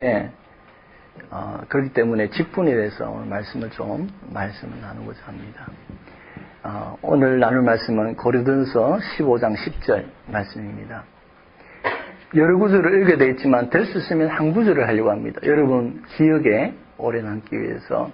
예, 그렇기 때문에 직분에 대해서 오늘 말씀을 나누고자 합니다. 오늘 나눌 말씀은 고린도전서 15장 10절 말씀입니다. 여러 구절을 읽게 되어 있지만 될 수 있으면 한 구절을 하려고 합니다. 여러분 기억에 오래 남기 위해서.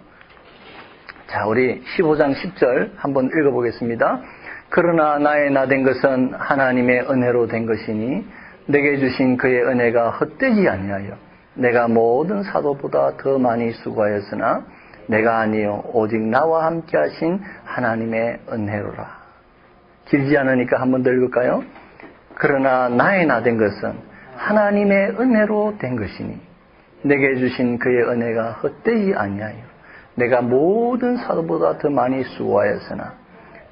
자, 우리 15장 10절 한번 읽어보겠습니다. 그러나 나의 나 된 것은 하나님의 은혜로 된 것이니 내게 주신 그의 은혜가 헛되지 아니하여 내가 모든 사도보다 더 많이 수고하였으나 내가 아니요 오직 나와 함께 하신 하나님의 은혜로라. 길지 않으니까 한 번 더 읽을까요? 그러나 나의 나 된 것은 하나님의 은혜로 된 것이니 내게 주신 그의 은혜가 헛되지 아니하여 내가 모든 사도보다 더 많이 수고하였으나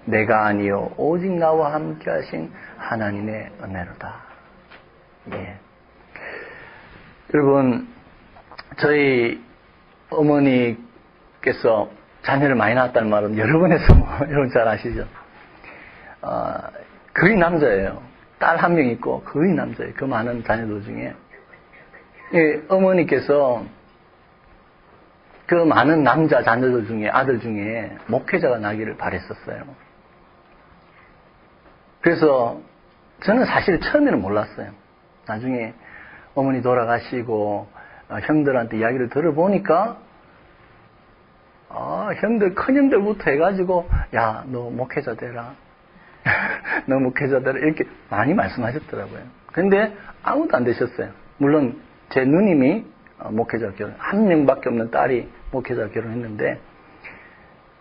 내가 아니요 오직 나와 함께 하신 하나님의 은혜로다. 예. 여러분, 저희 어머니께서 자녀를 많이 낳았다는 말은 여러 번 해서 여러분 잘 아시죠? 거의 남자예요. 딸 한 명 있고 거의 남자예요. 그 많은 자녀들 중에. 예, 어머니께서 그 많은 남자 자녀들 중에 아들 중에 목회자가 나기를 바랬었어요. 그래서 저는 사실 처음에는 몰랐어요. 나중에 어머니 돌아가시고 형들한테 이야기를 들어보니까 형들 큰형들부터 해가지고 야, 너 목회자 되라. 너 목회자 되라. 이렇게 많이 말씀하셨더라고요. 근데 아무도 안 되셨어요. 물론 제 누님이 목회자 결혼, 한 명밖에 없는 딸이 목회자 결혼했는데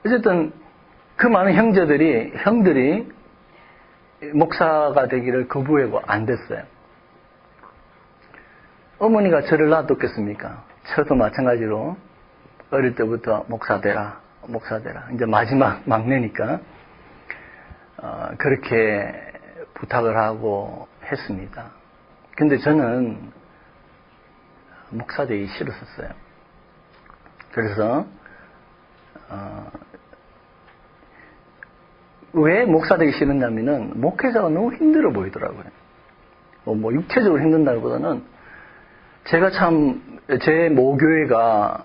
어쨌든 그 많은 형들이 목사가 되기를 거부하고 안 됐어요. 어머니가 저를 놔뒀겠습니까? 저도 마찬가지로 어릴 때부터 목사 되라. 이제 마지막 막내니까 그렇게 부탁을 하고 했습니다. 근데 저는 목사 되기 싫었었어요. 그래서 왜 목사 되기 싫었냐면은 목회자가 너무 힘들어 보이더라고요. 뭐 육체적으로 힘든다기보다는 제가 제 모교회가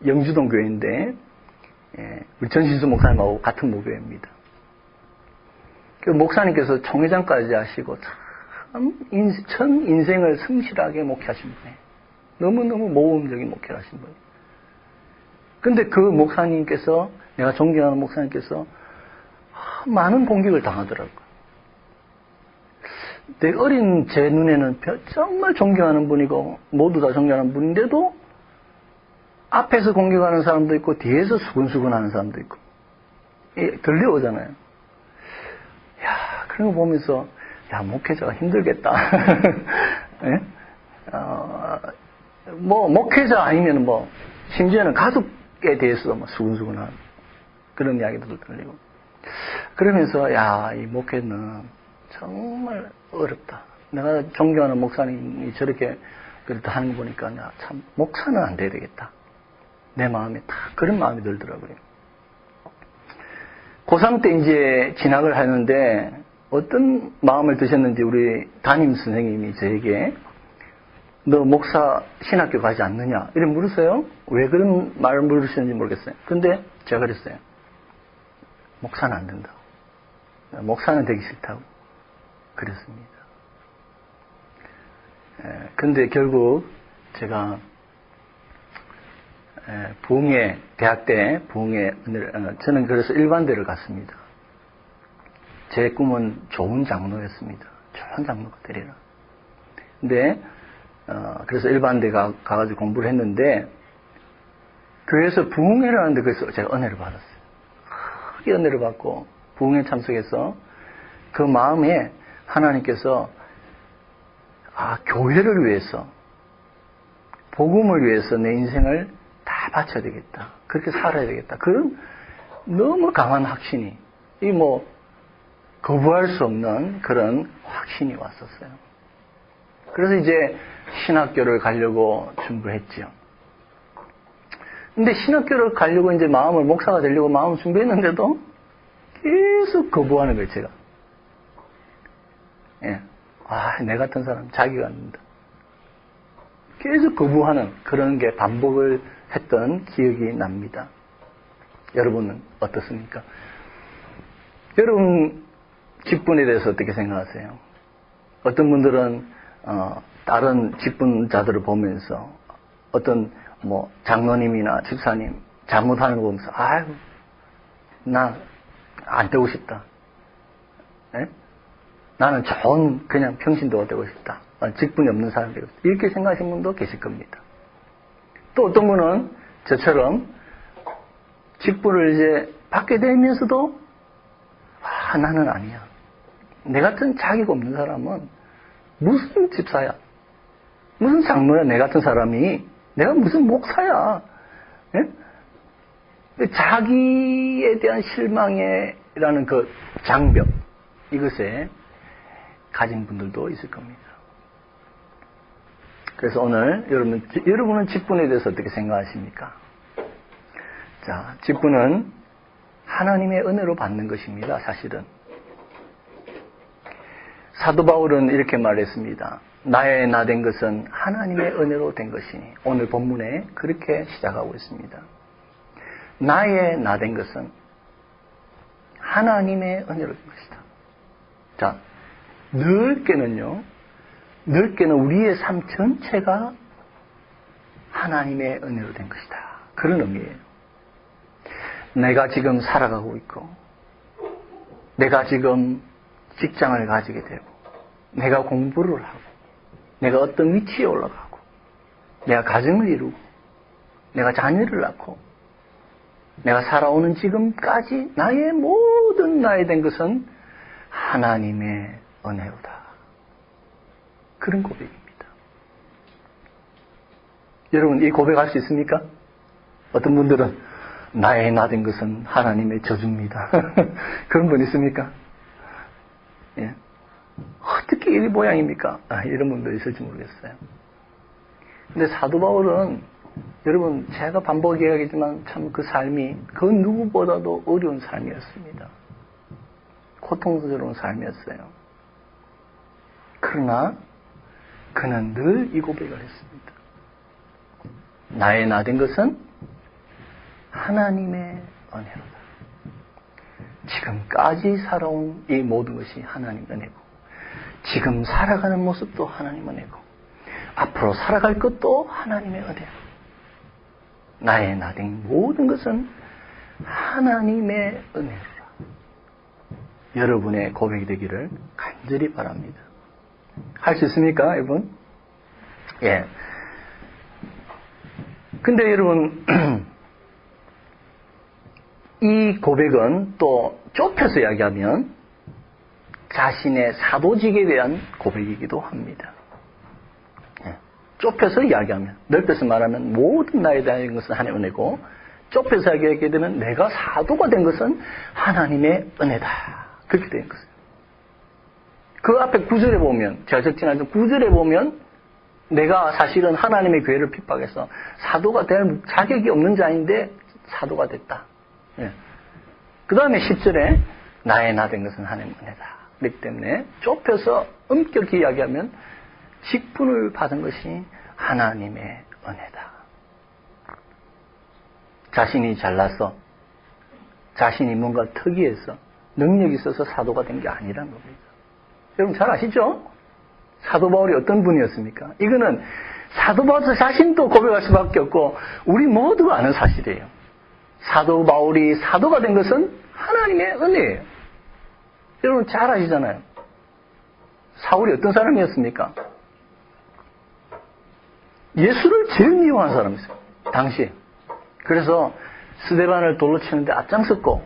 영주동 교회인데, 우리 전신수 목사님하고 같은 모교회입니다. 그 목사님께서 총회장까지 하시고, 전 인생을 성실하게 목회하신 분이에요. 너무너무 모범적인 목회를 하신 분이에요. 근데 그 목사님께서, 내가 존경하는 목사님께서, 많은 공격을 당하더라고요. 내 어린 제 눈에는 정말 존경하는 분이고 모두 다 존경하는 분인데도 앞에서 공격하는 사람도 있고 뒤에서 수근수근 하는 사람도 있고 들려오잖아요. 야, 그런 거 보면서 야, 목회자가 힘들겠다. 예? 목회자 아니면 심지어는 가족에 대해서도 수근수근한 그런 이야기도 들리고 그러면서 야, 이 목회는 정말 어렵다. 내가 존경하는 목사님이 저렇게 그렇다 하는 거 보니까 참 목사는 안 돼야 되겠다. 내 마음에 다 그런 마음이 들더라고요. 고3 때 이제 진학을 하는데 어떤 마음을 드셨는지 우리 담임 선생님이 저에게 너 목사 신학교 가지 않느냐 이렇게 물으세요. 왜 그런 말을 물으시는지 모르겠어요. 근데 제가 그랬어요. 목사는 안 된다고. 목사는 되기 싫다고. 그랬습니다. 근데 결국 제가 대학 때 부흥회, 저는 그래서 일반대를 갔습니다. 제 꿈은 좋은 장로였습니다. 좋은 장로가 되리라. 근데 그래서 일반대 가가지고 공부를 했는데 교회에서 부흥회를 하는데 그래서 제가 은혜를 받았어요. 크게 은혜를 받고 부흥회 참석해서 그 마음에 하나님께서 교회를 위해서 복음을 위해서 내 인생을 다 바쳐야 되겠다. 그렇게 살아야 되겠다. 그런 너무 강한 확신이 거부할 수 없는 그런 확신이 왔었어요. 그래서 이제 신학교를 가려고 준비했죠. 근데 신학교를 가려고 이제 목사가 되려고 마음을 준비했는데도 계속 거부하는 거예요, 제가. 예. 내 같은 사람 자기가 안 된다. 계속 거부하는 그런 게 반복을 했던 기억이 납니다. 여러분은 어떻습니까? 여러분 직분에 대해서 어떻게 생각하세요? 어떤 분들은 다른 직분자들을 보면서 어떤 장로님이나 집사님 잘못하는 거 보면서 아유 나 안 되고 싶다. 에? 나는 좋은 그냥 평신도가 되고 싶다. 직분이 없는 사람이 되고 싶다. 이렇게 생각하시는 분도 계실 겁니다. 또 어떤 분은 저처럼 직분을 이제 받게 되면서도 나는 아니야. 내 같은 자격 없는 사람은 무슨 집사야? 무슨 장로야? 내 같은 사람이 내가 무슨 목사야? 예? 자기에 대한 실망이라는 그 장벽 이것에 가진 분들도 있을 겁니다. 그래서 오늘 여러분은 직분에 대해서 어떻게 생각하십니까? 자, 직분은 하나님의 은혜로 받는 것입니다. 사실은 사도 바울은 이렇게 말했습니다. 나의 나 된 것은 하나님의 은혜로 된 것이니 오늘 본문에 그렇게 시작하고 있습니다. 나의 나 된 것은 하나님의 은혜로 된 것이다. 자, 넓게는 우리의 삶 전체가 하나님의 은혜로 된 것이다. 그런 의미예요. 내가 지금 살아가고 있고, 내가 지금 직장을 가지게 되고, 내가 공부를 하고, 내가 어떤 위치에 올라가고, 내가 가정을 이루고, 내가 자녀를 낳고, 내가 살아오는 지금까지 나의 모든 나에 된 것은 하나님의 은혜로다. 그런 고백입니다. 여러분 이 고백할 수 있습니까? 어떤 분들은 나의 나 된 것은 하나님의 저주입니다. 그런 분 있습니까? 예. 어떻게 이 모양입니까? 이런 분도 있을지 모르겠어요. 근데 사도 바울은 여러분 제가 반복 이야기하지만 참 그 삶이 그 누구보다도 어려운 삶이었습니다. 고통스러운 삶이었어요. 그러나 그는 늘 이 고백을 했습니다. 나의 나 된 것은 하나님의 은혜로다. 지금까지 살아온 이 모든 것이 하나님 은혜고 지금 살아가는 모습도 하나님 은혜고 앞으로 살아갈 것도 하나님의 은혜고 나의 나 된 모든 것은 하나님의 은혜로다. 여러분의 고백이 되기를 간절히 바랍니다. 할 수 있습니까, 여러분? 예. 근데 여러분, 이 고백은 또 좁혀서 이야기하면 자신의 사도직에 대한 고백이기도 합니다. 예. 좁혀서 이야기하면, 넓혀서 말하면 모든 나에 대한 것은 하나님의 은혜고, 좁혀서 이야기하게 되면 내가 사도가 된 것은 하나님의 은혜다. 그렇게 되는 것이에요. 그 앞에 9절에 보면, 제가 적진 않지만 9절에 보면 내가 사실은 하나님의 교회를 핍박해서 사도가 될 자격이 없는 자인데 사도가 됐다. 예. 그 다음에 10절에 나의 나 된 것은 하나님의 은혜다. 그렇기 때문에 좁혀서 엄격히 이야기하면 직분을 받은 것이 하나님의 은혜다. 자신이 잘나서 자신이 뭔가 특이해서 능력이 있어서 사도가 된 게 아니라는 겁니다. 여러분 잘 아시죠? 사도 바울이 어떤 분이었습니까? 이거는 사도 바울 자신도 고백할 수밖에 없고 우리 모두가 아는 사실이에요. 사도 바울이 사도가 된 것은 하나님의 은혜예요. 여러분 잘 아시잖아요. 사울이 어떤 사람이었습니까? 예수를 제일 미워하는 사람이었어요. 당시에. 그래서 스데반을 돌로 치는데 앞장섰고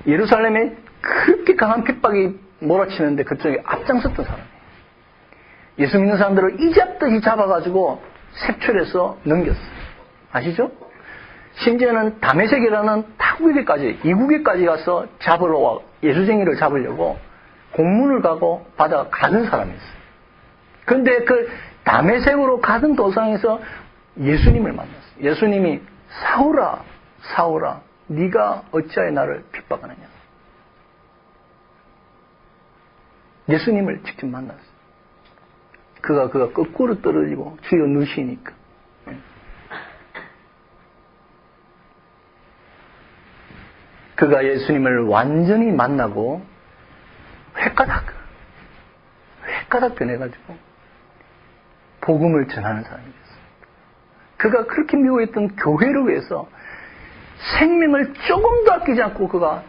예루살렘에 그렇게 강한 핍박이 몰아치는데 그쪽에 앞장섰던 사람이에요. 예수 믿는 사람들을 이잡듯이 잡아가지고 색출해서 넘겼어요. 아시죠? 심지어는 다메섹이라는 타국에까지 이국에까지 가서 잡으러 와 예수쟁이를 잡으려고 공문을 가고 받아 가는 사람이었어요. 그런데 그 다메섹으로 가던 도상에서 예수님을 만났어요. 예수님이 사울아 사울아 네가 어찌하여 나를 핍박하느냐. 예수님을 직접 만났어요. 그가 거꾸로 떨어지고 주여 누시니까. 그가 예수님을 완전히 만나고 획가닥 변해가지고 복음을 전하는 사람이 됐습니다. 그가 그렇게 미워했던 교회를 위해서 생명을 조금도 아끼지 않고 그가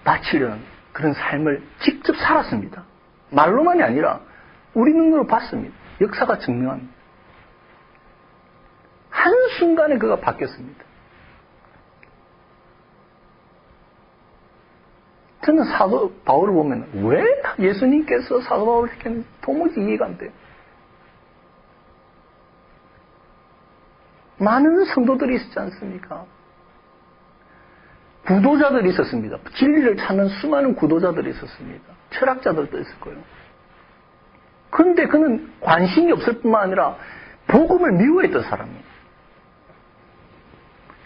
바치려는 그런 삶을 직접 살았습니다. 말로만이 아니라 우리 눈으로 봤습니다. 역사가 증명합니다. 한순간에 그가 바뀌었습니다. 저는 사도 바울을 보면 왜 예수님께서 사도 바울을 시켰는지 도무지 이해가 안 돼요. 많은 성도들이 있었지 않습니까? 구도자들이 있었습니다. 진리를 찾는 수많은 구도자들이 있었습니다. 철학자들도 있을 거예요. 그런데 그는 관심이 없을 뿐만 아니라 복음을 미워했던 사람이에요.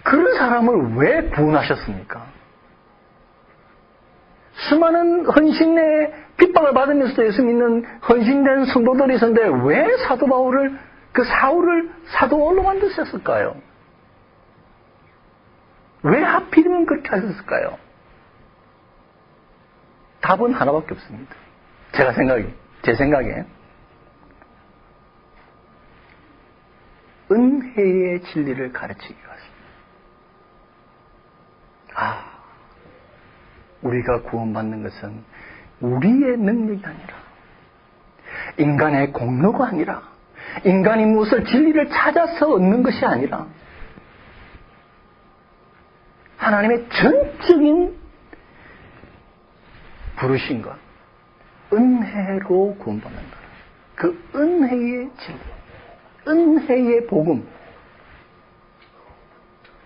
그런 사람을 왜 구원하셨습니까? 수많은 헌신의 핍박을 받으면서도 예수 믿는 헌신된 성도들이 있었는데 왜 사도 바울을, 그 사울을 사도 바울로 만드셨을까요? 왜 하필이면 그렇게 하셨을까요? 답은 하나밖에 없습니다. 제 생각에 은혜의 진리를 가르치기 위해서입니다. 우리가 구원받는 것은 우리의 능력이 아니라 인간의 공로가 아니라 인간이 무엇을 진리를 찾아서 얻는 것이 아니라 하나님의 전적인 부르심과 은혜로 구원받는다. 그 은혜의 진리, 은혜의 복음.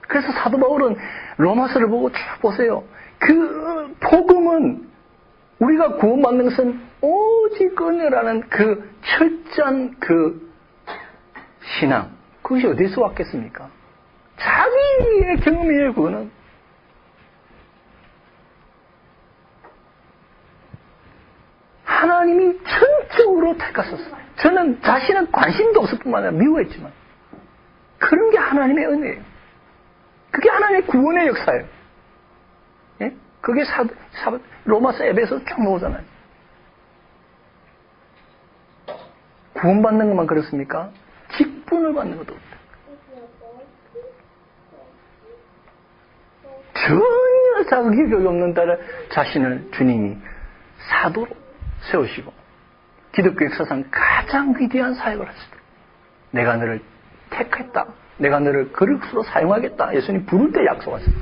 그래서 사도 바울은 로마서를 보고 쭉 보세요. 그 복음은 우리가 구원받는 것은 오직 은혜라는 그 철저한 그 신앙, 그것이 어디서 왔겠습니까? 자기의 경험이에요. 그거는 하나님이 전적으로 택하셨어요. 저는 자신은 관심도 없을 뿐만 아니라 미워했지만 그런 게 하나님의 은혜예요. 그게 하나님의 구원의 역사예요. 예? 그게 로마서 에베소 쭉 나오잖아요. 구원받는 것만 그렇습니까? 직분을 받는 것도 없다. 전혀 자격이 없는 따라 자신을 주님이 사도로 세우시고 기독교 역사상 가장 위대한 사역을 하시다. 내가 너를 택했다. 내가 너를 그릇으로 사용하겠다. 예수님 부를 때 약속하셨어요.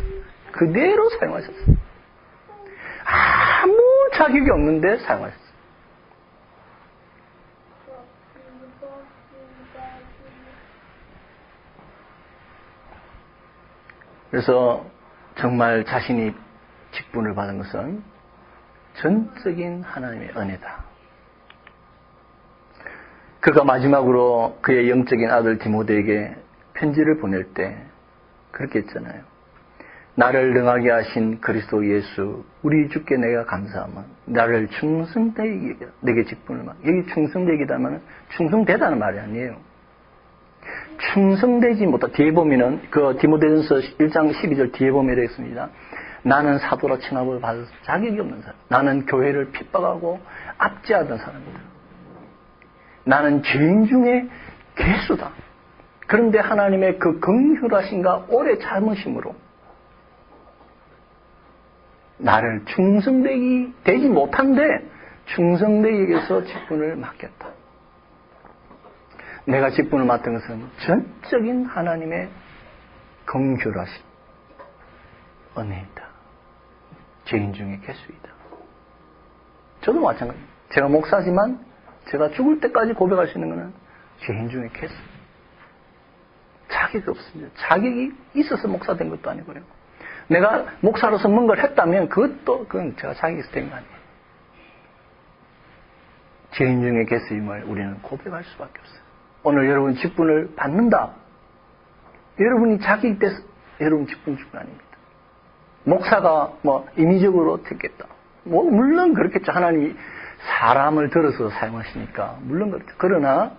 그대로 사용하셨어요. 아무 자격이 없는데 사용하셨어요. 그래서 정말 자신이 직분을 받은 것은 전적인 하나님의 은혜다. 그가 마지막으로 그의 영적인 아들 디모데에게 편지를 보낼 때 그렇게 했잖아요. 나를 능하게 하신 그리스도 예수 우리 주께 내가 감사하면 나를 충성되게 내게 직분을 막 여기 충성되기다면 충성되다는 말이 아니에요. 충성되지 못하 뒤에 보면은 그 디모데전서 1장 12절 뒤에 보면 되겠습니다. 나는 사도라 칭함을 받을 자격이 없는 사람. 나는 교회를 핍박하고 압제하던 사람이다. 나는 죄인 중에 괴수다. 그런데 하나님의 그 긍휼하심과 오래 참으심으로 나를 되지 못한데 충성되기에서 직분을 맡겼다. 내가 직분을 맡은 것은 전적인 하나님의 긍휼하심, 은혜이다. 죄인 중에 괴수이다. 저도 마찬가지입니다. 제가 목사지만 제가 죽을 때까지 고백할 수 있는 것은 죄인 중에 괴수. 자격이 없습니다. 자격이 있어서 목사 된 것도 아니고요. 내가 목사로서 뭔가를 했다면 그건 제가 자격이 있어서 된 거 아니에요. 죄인 중에 괴수임을 우리는 고백할 수밖에 없어요. 오늘 여러분 직분을 받는다. 여러분이 자격이 돼서 여러분 직분 아닙니다. 목사가 임의적으로 듣겠다. 물론 그렇겠죠. 하나님이 사람을 들어서 사용하시니까 물론 그렇죠. 그러나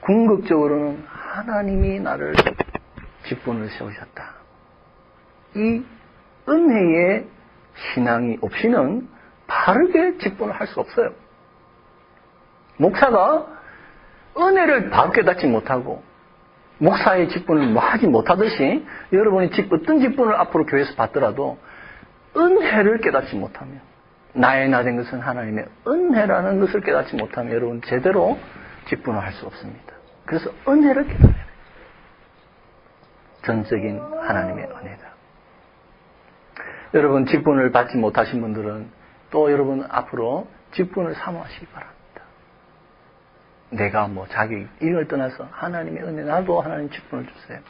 궁극적으로는 하나님이 나를 직분을 세우셨다. 이 은혜의 신앙이 없이는 바르게 직분을 할 수 없어요. 목사가 은혜를 다 깨닫지 못하고 목사의 직분을 뭐 하지 못하듯이 여러분이 어떤 직분을 앞으로 교회에서 받더라도 은혜를 깨닫지 못하면 나의 나 된 것은 하나님의 은혜라는 것을 깨닫지 못하면 여러분 제대로 직분을 할 수 없습니다. 그래서 은혜를 깨달아야 돼요. 전적인 하나님의 은혜다. 여러분 직분을 받지 못하신 분들은 또 여러분 앞으로 직분을 사모하시기 바랍니다. 내가 뭐 자기 이걸 떠나서 하나님의 은혜 나도 하나님 직분을 주세요.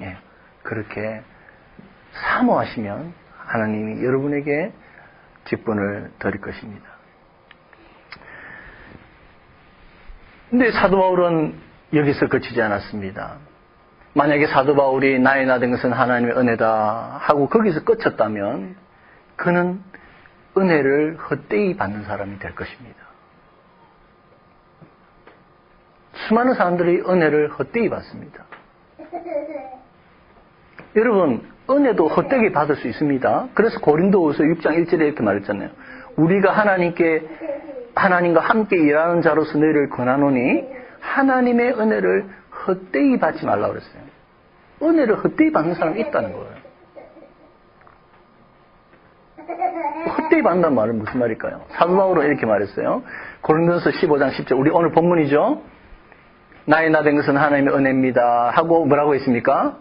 예, 그렇게 사모하시면 하나님이 여러분에게 직분을 드릴 것입니다. 근데 사도 바울은 여기서 그치지 않았습니다. 만약에 사도 바울이 나의 나 된 것은 하나님의 은혜다 하고 거기서 끝쳤다면 그는 은혜를 헛되이 받는 사람이 될 것입니다. 수많은 사람들이 은혜를 헛되이 받습니다. 여러분, 은혜도 헛되게 받을 수 있습니다. 그래서 고린도후서 6장 1절에 이렇게 말했잖아요. 우리가 하나님과 함께 일하는 자로서 너희를 권하노니 하나님의 은혜를 헛되이 받지 말라고 그랬어요. 은혜를 헛되이 받는 사람이 있다는 거예요. 헛되이 받는다는 말은 무슨 말일까요? 사도 바울은 이렇게 말했어요. 고린도서 15장 10절, 우리 오늘 본문이죠. 나의 나 된 것은 하나님의 은혜입니다 하고 뭐라고 했습니까?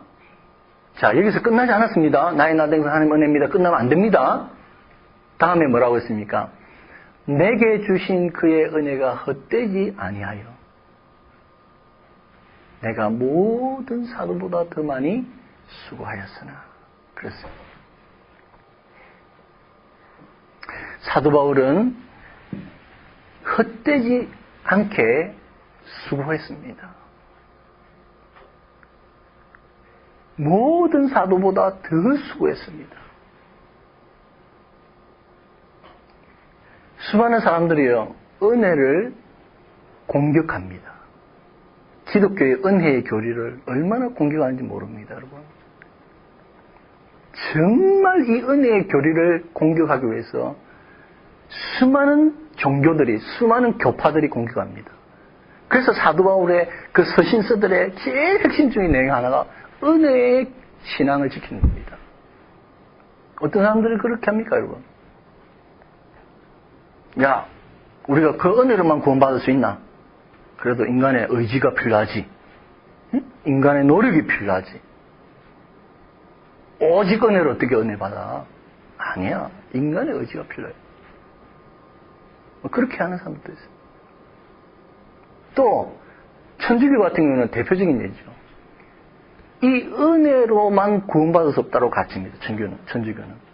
자, 여기서 끝나지 않았습니다. 나의 나 된 것은 하나님의 은혜입니다. 끝나면 안 됩니다. 다음에 뭐라고 했습니까? 내게 주신 그의 은혜가 헛되지 아니하여 내가 모든 사도보다 더 많이 수고하였으나 그랬습니다. 사도 바울은 헛되지 않게 수고했습니다. 모든 사도보다 더 수고했습니다. 수많은 사람들이요, 은혜를 공격합니다. 기독교의 은혜의 교리를 얼마나 공격하는지 모릅니다, 여러분. 정말 이 은혜의 교리를 공격하기 위해서 수많은 종교들이, 수많은 교파들이 공격합니다. 그래서 사도 바울의 그 서신서들의 제일 핵심 중에 내용 하나가 은혜의 신앙을 지키는 겁니다. 어떤 사람들이 그렇게 합니까, 여러분? 야, 우리가 그 은혜로만 구원받을 수 있나? 그래도 인간의 의지가 필요하지. 응? 인간의 노력이 필요하지. 오직 은혜로 어떻게 은혜 받아? 아니야. 인간의 의지가 필요해. 그렇게 하는 사람들도 있어요. 또 천주교 같은 경우는 대표적인 예죠. 이 은혜로만 구원받을 수 없다고 가르칩니다. 천주교는.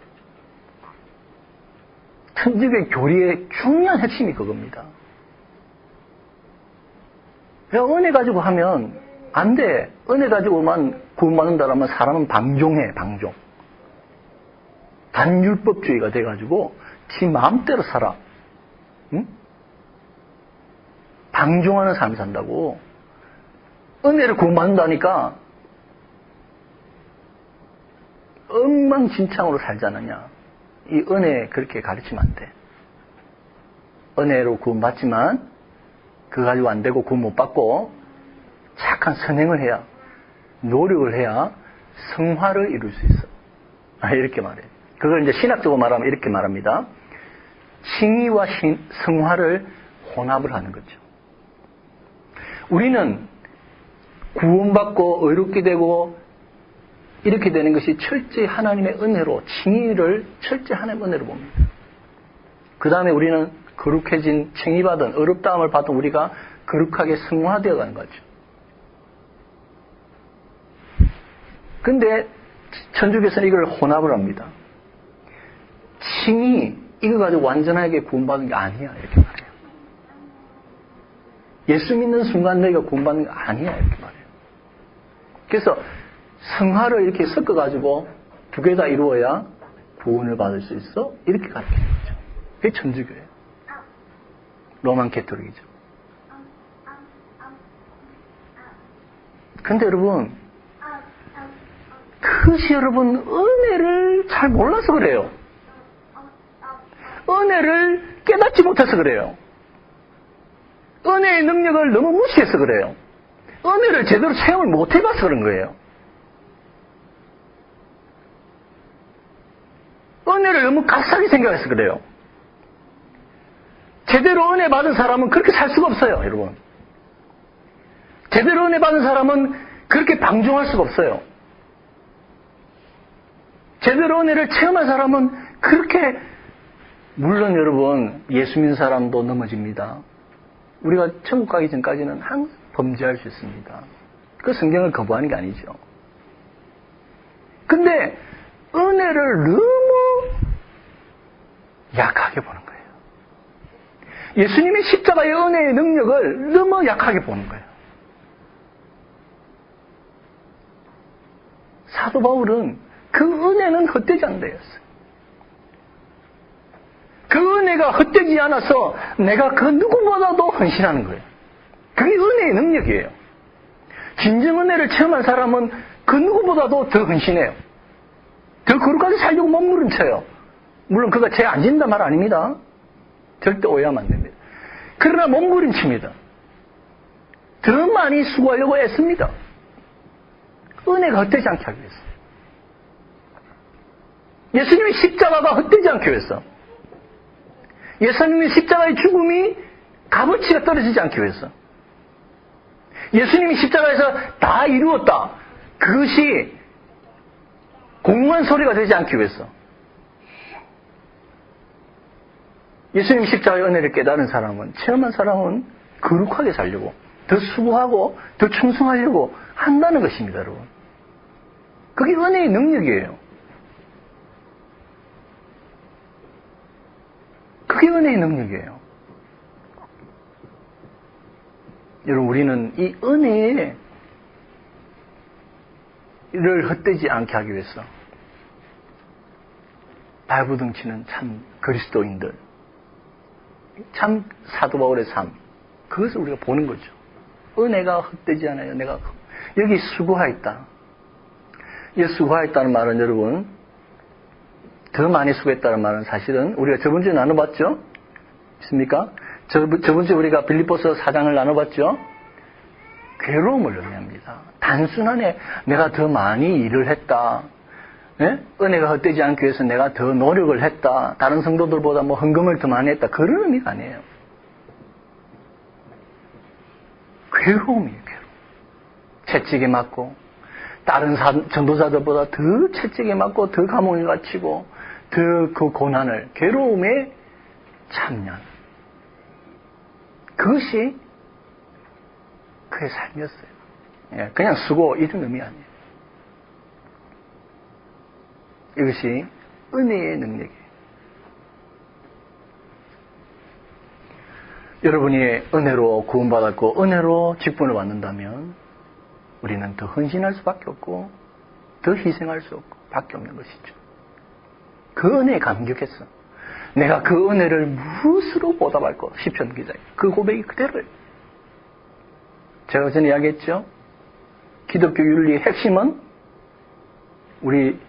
천주교의 교리의 중요한 핵심이 그겁니다. 야, 은혜 가지고 하면 안 돼. 은혜 가지고만 구원받는다라면 사람은 방종해, 방종. 단율법주의가 돼가지고 지 마음대로 살아. 응? 방종하는 삶이 산다고. 은혜를 구원받는다니까 엉망진창으로 살지 않느냐. 이 은혜 그렇게 가르치면 안 돼. 은혜로 구원받지만 그거 가지고 안 되고 구원 못 받고 착한 선행을 해야, 노력을 해야 성화를 이룰 수 있어. 이렇게 말해요. 그걸 이제 신학적으로 말하면 이렇게 말합니다. 칭의와 성화를 혼합을 하는 거죠. 우리는 구원받고 의롭게 되고 이렇게 되는 것이 철저히 하나님의 은혜로, 칭의를 철저히 하나님의 은혜로 봅니다. 그 다음에 우리는 거룩해진, 칭의받은, 의롭다함을 받은 우리가 거룩하게 성화되어 가는 거죠. 근데 천주교에서는 이걸 혼합을 합니다. 칭의, 이거 가지고 완전하게 구원받은 게 아니야, 이렇게 말해요. 예수 믿는 순간 너희가 구원받는 게 아니야, 이렇게 말해요. 그래서 성화를 이렇게 섞어가지고 두 개 다 이루어야 구원을 받을 수 있어? 이렇게 가르치는 거죠. 그게 천주교예요. 로만 캐토릭이죠. 근데 여러분, 그것이 여러분 은혜를 잘 몰라서 그래요. 은혜를 깨닫지 못해서 그래요. 은혜의 능력을 너무 무시해서 그래요. 은혜를 제대로 체험을 못 해봐서 그런 거예요. 은혜를 너무 값싸게 생각해서 그래요. 제대로 은혜 받은 사람은 그렇게 살 수가 없어요, 여러분. 제대로 은혜 받은 사람은 그렇게 방종할 수가 없어요. 제대로 은혜를 체험한 사람은 그렇게, 물론 여러분, 예수 믿는 사람도 넘어집니다. 우리가 천국 가기 전까지는 항상 범죄할 수 있습니다. 그 성경을 거부하는 게 아니죠. 근데 은혜를 너무 약하게 보는 거예요. 예수님의 십자가의 은혜의 능력을 너무 약하게 보는 거예요. 사도 바울은 그 은혜는 헛되지 않는다였어요. 그 은혜가 헛되지 않아서 내가 그 누구보다도 헌신하는 거예요. 그게 은혜의 능력이에요. 진정 은혜를 체험한 사람은 그 누구보다도 더 헌신해요. 더 거룩하게 살려고 몸부림쳐요. 물론 그가 죄 안 짓는단 말 아닙니다. 절대 오해하면 안 됩니다. 그러나 몸부림칩니다. 더 많이 수고하려고 애씁니다. 은혜가 헛되지 않게 하기 위해서. 예수님의 십자가가 헛되지 않기 위해서. 예수님의 십자가의 죽음이 값어치가 떨어지지 않기 위해서. 예수님이 십자가에서 다 이루었다. 그것이 공허한 소리가 되지 않기 위해서. 예수님 십자가의 은혜를 깨달은 사람은, 체험한 사람은 거룩하게 살려고, 더 수고하고, 더 충성하려고 한다는 것입니다, 여러분. 그게 은혜의 능력이에요. 그게 은혜의 능력이에요. 여러분, 우리는 이 은혜를 헛되지 않게 하기 위해서 발부둥치는 참 그리스도인들, 참 사도 바울의 삶, 그것을 우리가 보는 거죠. 은혜가 헛되지 않아요. 내가 여기 수고하였다. 이 수고하였다는 말은 여러분, 더 많이 수고했다는 말은 사실은 우리가 저번 주에 나눠봤죠? 있습니까? 저번 주에 우리가 빌립보서 4장을 나눠봤죠? 괴로움을 의미합니다. 단순하게 내가 더 많이 일을 했다. 예? 은혜가 헛되지 않기 위해서 내가 더 노력을 했다. 다른 성도들보다 뭐 헌금을 더 많이 했다. 그런 의미가 아니에요. 괴로움이에요, 괴로움. 채찍에 맞고, 다른 전도자들보다 더 채찍에 맞고, 더 감옥에 갇히고, 더 그 고난을, 괴로움에 참여하는. 그것이 그의 삶이었어요. 예, 그냥 수고, 이런 의미 아니에요. 이것이 은혜의 능력이에요. 여러분이 은혜로 구원받았고 은혜로 직분을 받는다면 우리는 더 헌신할 수밖에 없고 더 희생할 수 없고 밖에 없는 것이죠. 그 은혜에 감격했어. 내가 그 은혜를 무엇으로 보답할까? 시편 기자예요. 그 고백이 그대로예요. 제가 전에 이야기했죠. 기독교 윤리의 핵심은 우리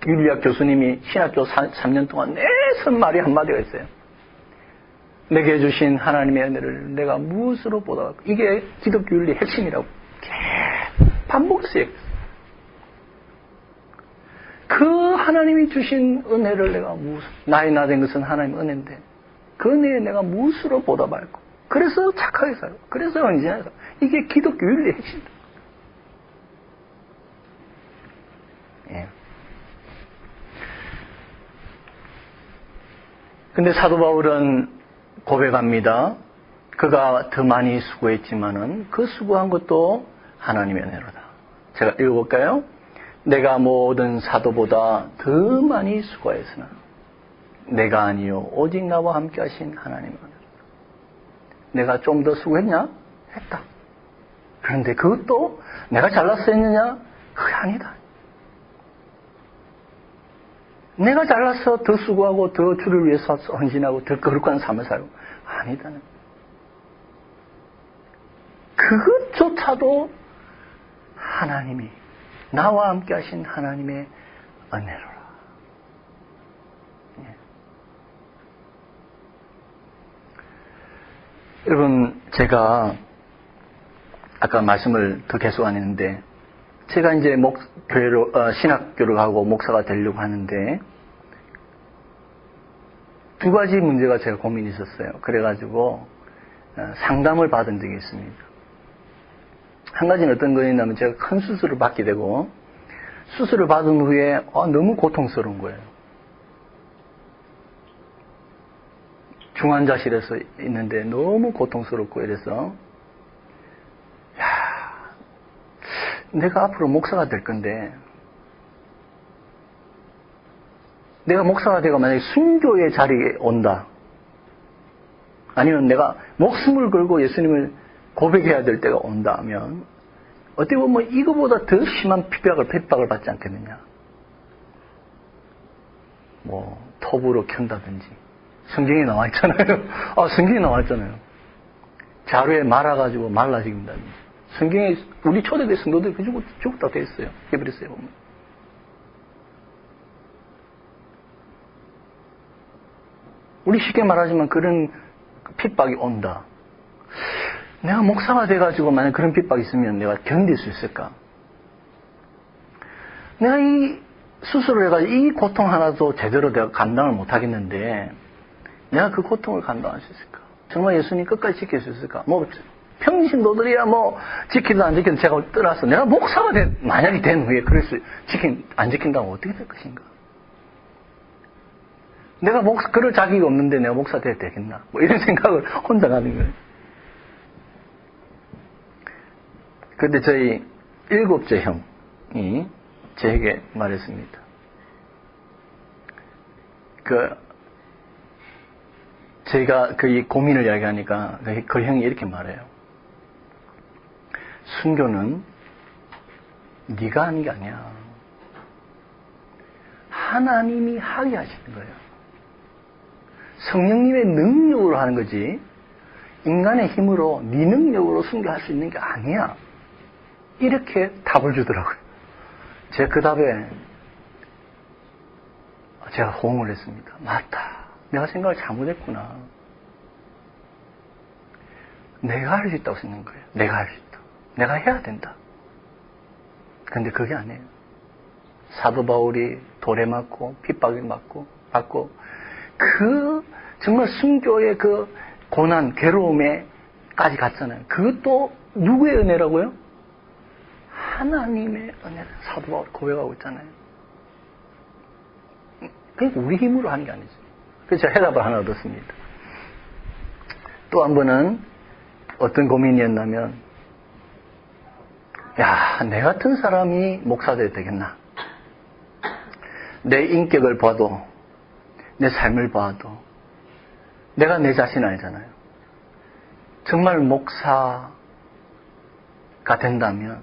윤리학 교수님이 신학교 3년 동안 내선 말이 한마디가 있어요. 내게 주신 하나님의 은혜를 내가 무엇으로 보답할까? 이게 기독교 윤리의 핵심이라고 반복해서 얘기했어요. 그 하나님이 주신 은혜를 내가 나의 나 된 것은 하나님의 은혜인데 그 은혜에 내가 무엇으로 보답할까? 그래서 착하게 살고 그래서 헌신해서 이게 기독교 윤리의 핵심이다. 예. 근데 사도 바울은 고백합니다. 그가 더 많이 수고했지만은 그 수고한 것도 하나님의 은혜로다. 제가 읽어볼까요? 내가 모든 사도보다 더 많이 수고했으나 내가 아니요 오직 나와 함께 하신 하나님의 은혜로다. 내가 좀 더 수고했냐? 했다. 그런데 그것도 내가 잘나서 했느냐? 그게 아니다. 내가 잘나서 더 수고하고 더 주를 위해서 헌신하고 더 거룩한 삶을 살고 아니다는. 그것조차도 하나님이 나와 함께 하신 하나님의 은혜로라. 예. 여러분, 제가 아까 말씀을 더 계속 안 했는데, 제가 이제 신학교를 가고 목사가 되려고 하는데, 두 가지 문제가 제가 고민이 있었어요. 그래가지고 상담을 받은 적이 있습니다. 한 가지는 어떤 거였냐면, 제가 큰 수술을 받게 되고, 수술을 받은 후에 너무 고통스러운 거예요. 중환자실에서 있는데 너무 고통스럽고 이래서, 내가 앞으로 목사가 될 건데, 내가 목사가 되고 만약에 순교의 자리에 온다, 아니면 내가 목숨을 걸고 예수님을 고백해야 될 때가 온다면, 어떻게 보면 이거보다 더 심한 핍박을 받지 않겠느냐. 톱으로 켠다든지. 성경에 나와 있잖아요. 성경에 나와 있잖아요. 자루에 말아가지고 말라 죽인다든지. 성경에 우리 초대교회 성도들이 죽었다 돼 있어요. 히브리서에 보면. 우리 쉽게 말하지만 그런 핍박이 온다. 내가 목사가 돼가지고 만약 그런 핍박이 있으면 내가 견딜 수 있을까? 내가 이 수술을 해가지고 이 고통 하나도 제대로 내가 감당을 못 하겠는데, 내가 그 고통을 감당할 수 있을까? 정말 예수님 끝까지 지킬 수 있을까? 평신도들이야 지키든 안 지키든 제가 떠나서 내가 목사가 만약에 된 후에 안 지킨다면 어떻게 될 것인가? 내가 그럴 자격이 없는데 내가 목사 돼야 되겠나? 이런 생각을 혼자 하는 거예요. 그런데 저희 7째 형이 저에게 말했습니다. 제가 이 고민을 이야기하니까 그 형이 이렇게 말해요. 순교는 네가 하는 게 아니야. 하나님이 하게 하시는 거예요. 성령님의 능력으로 하는 거지, 인간의 힘으로 네 능력으로 순교할 수 있는 게 아니야. 이렇게 답을 주더라고요. 제가 그 답에 제가 호응을 했습니다. 맞다. 내가 생각을 잘못했구나. 내가 할 수 있다고 생각한 거예요. 내가 할 수 있다. 내가 해야 된다. 그런데 그게 아니에요. 사도 바울이 돌에 맞고 핍박에 받고 정말 순교의 그 고난, 괴로움에까지 갔잖아요. 그것도 누구의 은혜라고요? 하나님의 은혜를 사도 바울이 고백하고 있잖아요. 그러니까 우리 힘으로 하는 게 아니죠. 그래서 제가 해답을 하나 얻었습니다. 또 한 번은 어떤 고민이었냐면, 내 같은 사람이 목사 돼도 되겠나? 내 인격을 봐도, 내 삶을 봐도, 내가 내 자신 알잖아요. 정말 목사가 된다면,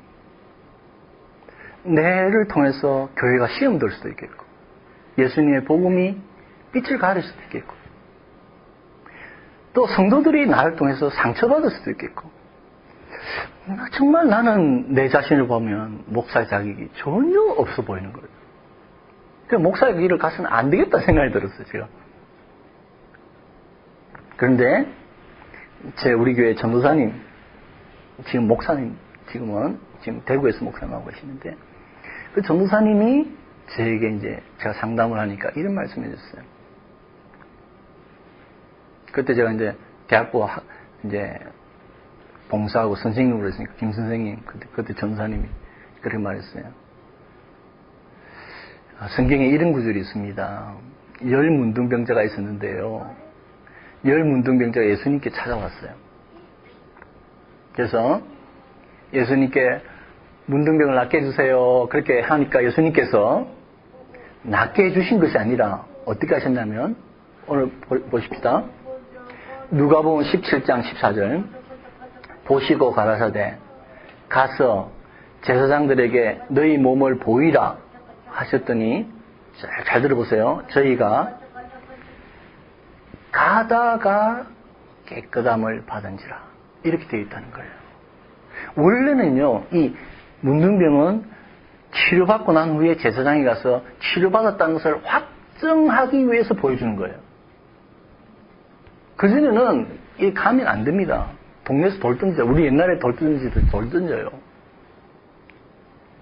내를 통해서 교회가 시험될 수도 있겠고, 예수님의 복음이 빛을 가릴 수도 있겠고, 또 성도들이 나를 통해서 상처받을 수도 있겠고, 정말 나는 내 자신을 보면 목사의 자격이 전혀 없어 보이는 거예요. 그래서 목사의 길을 가서는 안 되겠다 생각이 들었어요, 제가. 그런데 우리 교회 전도사님, 지금 목사님, 지금 대구에서 목사님하고 계시는데, 그 전도사님이 저에게 이제 제가 상담을 하니까 이런 말씀 해줬어요. 그때 제가 이제 대학부 봉사하고 선생님으로 했으니까, 김 선생님, 그때 전도사님이 그렇게 말했어요. 성경에 이런 구절이 있습니다. 10 문둥병자가 있었는데요. 10 문둥병자가 예수님께 찾아왔어요. 그래서 예수님께 문둥병을 낫게 해주세요. 그렇게 하니까 예수님께서 낫게 해주신 것이 아니라 어떻게 하셨냐면, 오늘 보십시다. 누가복음 17장 14절 보시고 가라사대 가서 제사장들에게 너희 몸을 보이라 하셨더니, 잘 들어보세요. 저희가 가다가 깨끗함을 받은지라, 이렇게 되어 있다는 거예요. 원래는요, 이 문둥병은 치료받고 난 후에 제사장에 가서 치료받았다는 것을 확정하기 위해서 보여주는 거예요. 그전에는 이 가면 안 됩니다. 동네에서 돌 던져. 우리 옛날에 돌 던지듯 돌 던져요.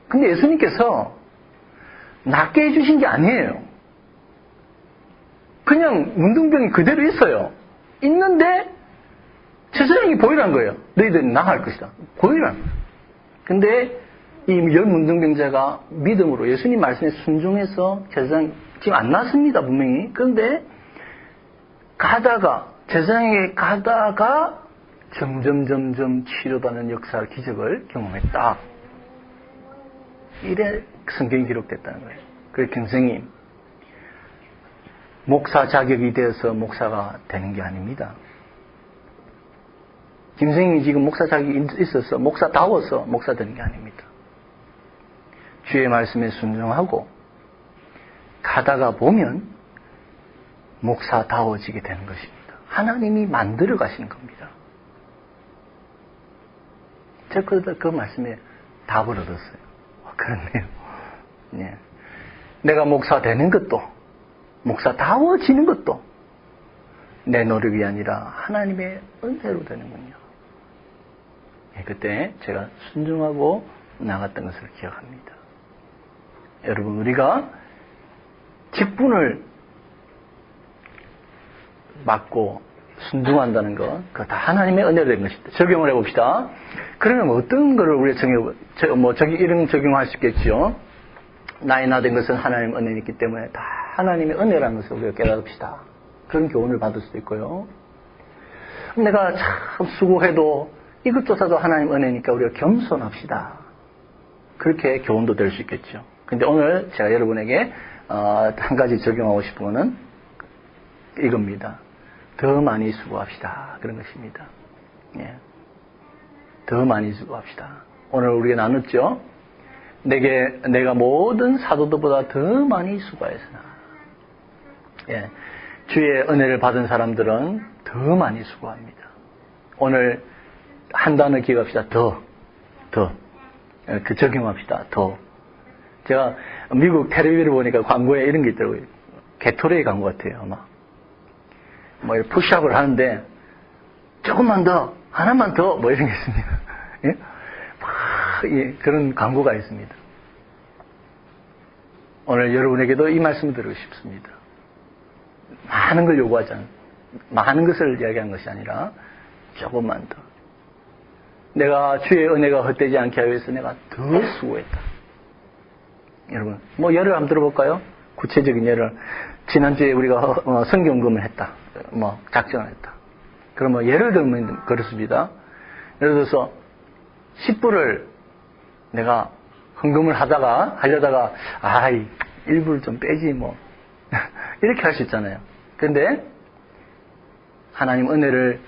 근데 예수님께서 낫게 해주신 게 아니에요. 그냥 문둥병이 그대로 있어요. 있는데 제사장이 보이란 거예요. 너희들은 나갈 것이다. 보이란 거예요. 근데 이 열 문둥병자가 믿음으로 예수님 말씀에 순종해서 제사장 지금 안 났습니다. 분명히. 그런데 가다가 제사장에게 가다가 점점 치료받는 역사를 기적을 경험했다. 이래 성경이 기록됐다는 거예요. 그래서 김생님 목사 자격이 되어서 목사가 되는 게 아닙니다. 김생님이 지금 목사 자격이 있어서 목사다워서 목사 되는 게 아닙니다. 주의 말씀에 순종하고 가다가 보면 목사다워지게 되는 것입니다. 하나님이 만들어 가시는 겁니다. 제가 그 말씀에 답을 얻었어요. 그렇네요. 네. 내가 목사 되는 것도, 목사다워지는 것도 내 노력이 아니라 하나님의 은혜로 되는군요. 네, 그때 제가 순종하고 나갔던 것을 기억합니다. 여러분, 우리가 직분을 맡고 순종한다는 것, 그거 다 하나님의 은혜로 된 것입니다. 적용을 해봅시다. 그러면 어떤 거를 우리가 이런 적용할 수 있겠지요? 나의 나 된 것은 하나님의 은혜이기 때문에 다 하나님의 은혜라는 것을 우리가 깨달읍시다. 그런 교훈을 받을 수도 있고요. 내가 참 수고해도 이것조차도 하나님 은혜니까 우리가 겸손합시다. 그렇게 교훈도 될 수 있겠죠. 근데 오늘 제가 여러분에게 한 가지 적용하고 싶은 거는 이겁니다. 더 많이 수고합시다. 그런 것입니다. 예. 더 많이 수고합시다. 오늘 우리가 나눴죠? 내가 모든 사도들보다 더 많이 수고하였으나. 예. 주의 은혜를 받은 사람들은 더 많이 수고합니다. 오늘 한 단어 기억합시다. 더. 그 적용합시다. 더. 제가 미국 텔레비를 보니까 광고에 이런 게 있더라고요. 게토레이 광고 같아요, 아마. 뭐, 푸시업을 하는데, 조금만 더, 하나만 더, 뭐 이런 게 있습니다. 예? 예, 그런 광고가 있습니다. 오늘 여러분에게도 이 말씀을 드리고 싶습니다. 많은 걸 요구하지 않아요. 많은 것을 이야기한 것이 아니라, 조금만 더. 내가 주의 은혜가 헛되지 않게 하기 위해서 내가 더 수고했다. 여러분, 뭐 예를 한번 들어볼까요? 구체적인 예를. 지난주에 우리가 성경금을 했다. 뭐 작정을 했다. 그러면 예를 들면 그렇습니다. 예를 들어서 10불을 내가 헌금을 하려다가 일부를 좀 빼지 뭐 이렇게 할 수 있잖아요. 그런데 하나님 은혜를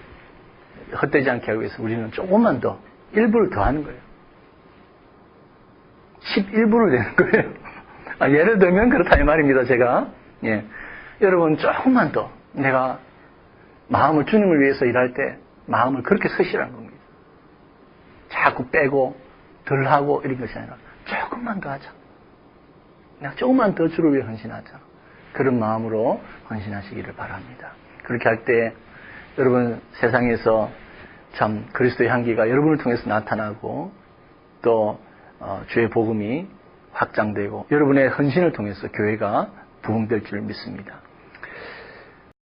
헛되지 않게 하기 위해서 우리는 조금만 더 1불을 더 하는 거예요. 11불을 내는 거예요. 예를 들면 그렇다 이 말입니다. 제가 여러분 조금만 더 내가 마음을 주님을 위해서 일할 때 마음을 그렇게 쓰시라는 겁니다. 자꾸 빼고 덜 하고 이런 것이 아니라 조금만 더 하자. 내가 조금만 더 주를 위해 헌신하자. 그런 마음으로 헌신하시기를 바랍니다. 그렇게 할 때 여러분 세상에서 참 그리스도의 향기가 여러분을 통해서 나타나고 또 주의 복음이 확장되고 여러분의 헌신을 통해서 교회가 부흥될 줄 믿습니다.